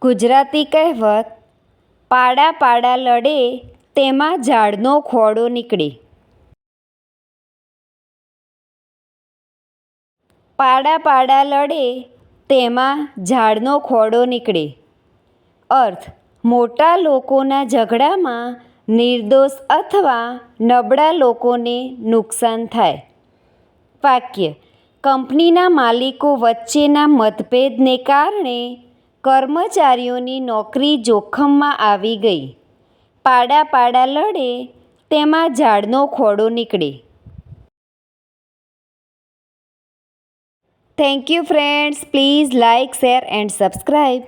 ગુજરાતી કહેવત પાડા પાડા લડે તેમાં ઝાડનો ખોડો નીકળે. પાડા પાડા લડે તેમાં ઝાડનો ખોડો નીકળે. અર્થ: મોટા લોકોના ઝઘડામાં નિર્દોષ અથવા નબળા લોકોને નુકસાન થાય. વાક્ય: કંપનીના માલિકો વચ્ચેના મતભેદને કારણે કર્મચારીઓની નોકરી જોખમમાં આવી ગઈ. પાડા પાડા લડે તેમાં ઝાડનો ખોડો નીકળે. Thank you friends. Please like, share and subscribe.